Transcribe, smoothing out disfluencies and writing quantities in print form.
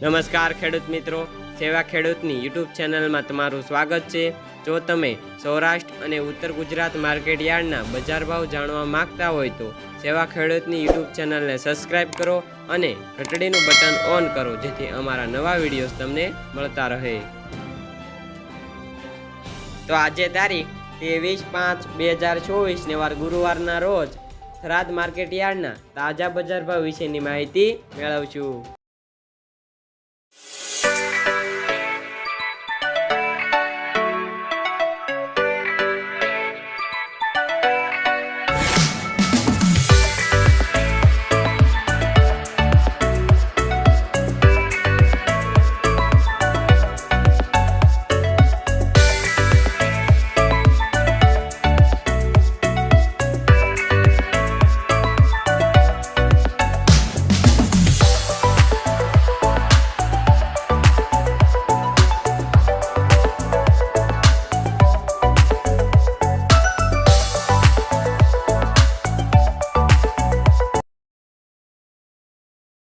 નમસ્કાર ખેડૂત મિત્રો, સેવા ખેડૂતની યુટ્યુબ ચેનલમાં તમારું સ્વાગત છે। જો તમે સૌરાષ્ટ્ર અને ઉત્તર ગુજરાત માર્કેટ યાર્ડના બજાર ભાવ જાણવા માંગતા હોય તો સેવા ખેડૂતની યુટ્યુબ ચેનલને સબસ્ક્રાઇબ કરો અને ઘંટડીનું બટન ઓન કરો, જેથી અમારા નવા વિડીયોઝ તમને મળતા રહે। તો આજે તારીખ 23/5/2024 ને વાર ગુરુવારના રોજ થરાદ માર્કેટ યાર્ડના તાજા બજાર ભાવ વિશેની માહિતી મેળવશું।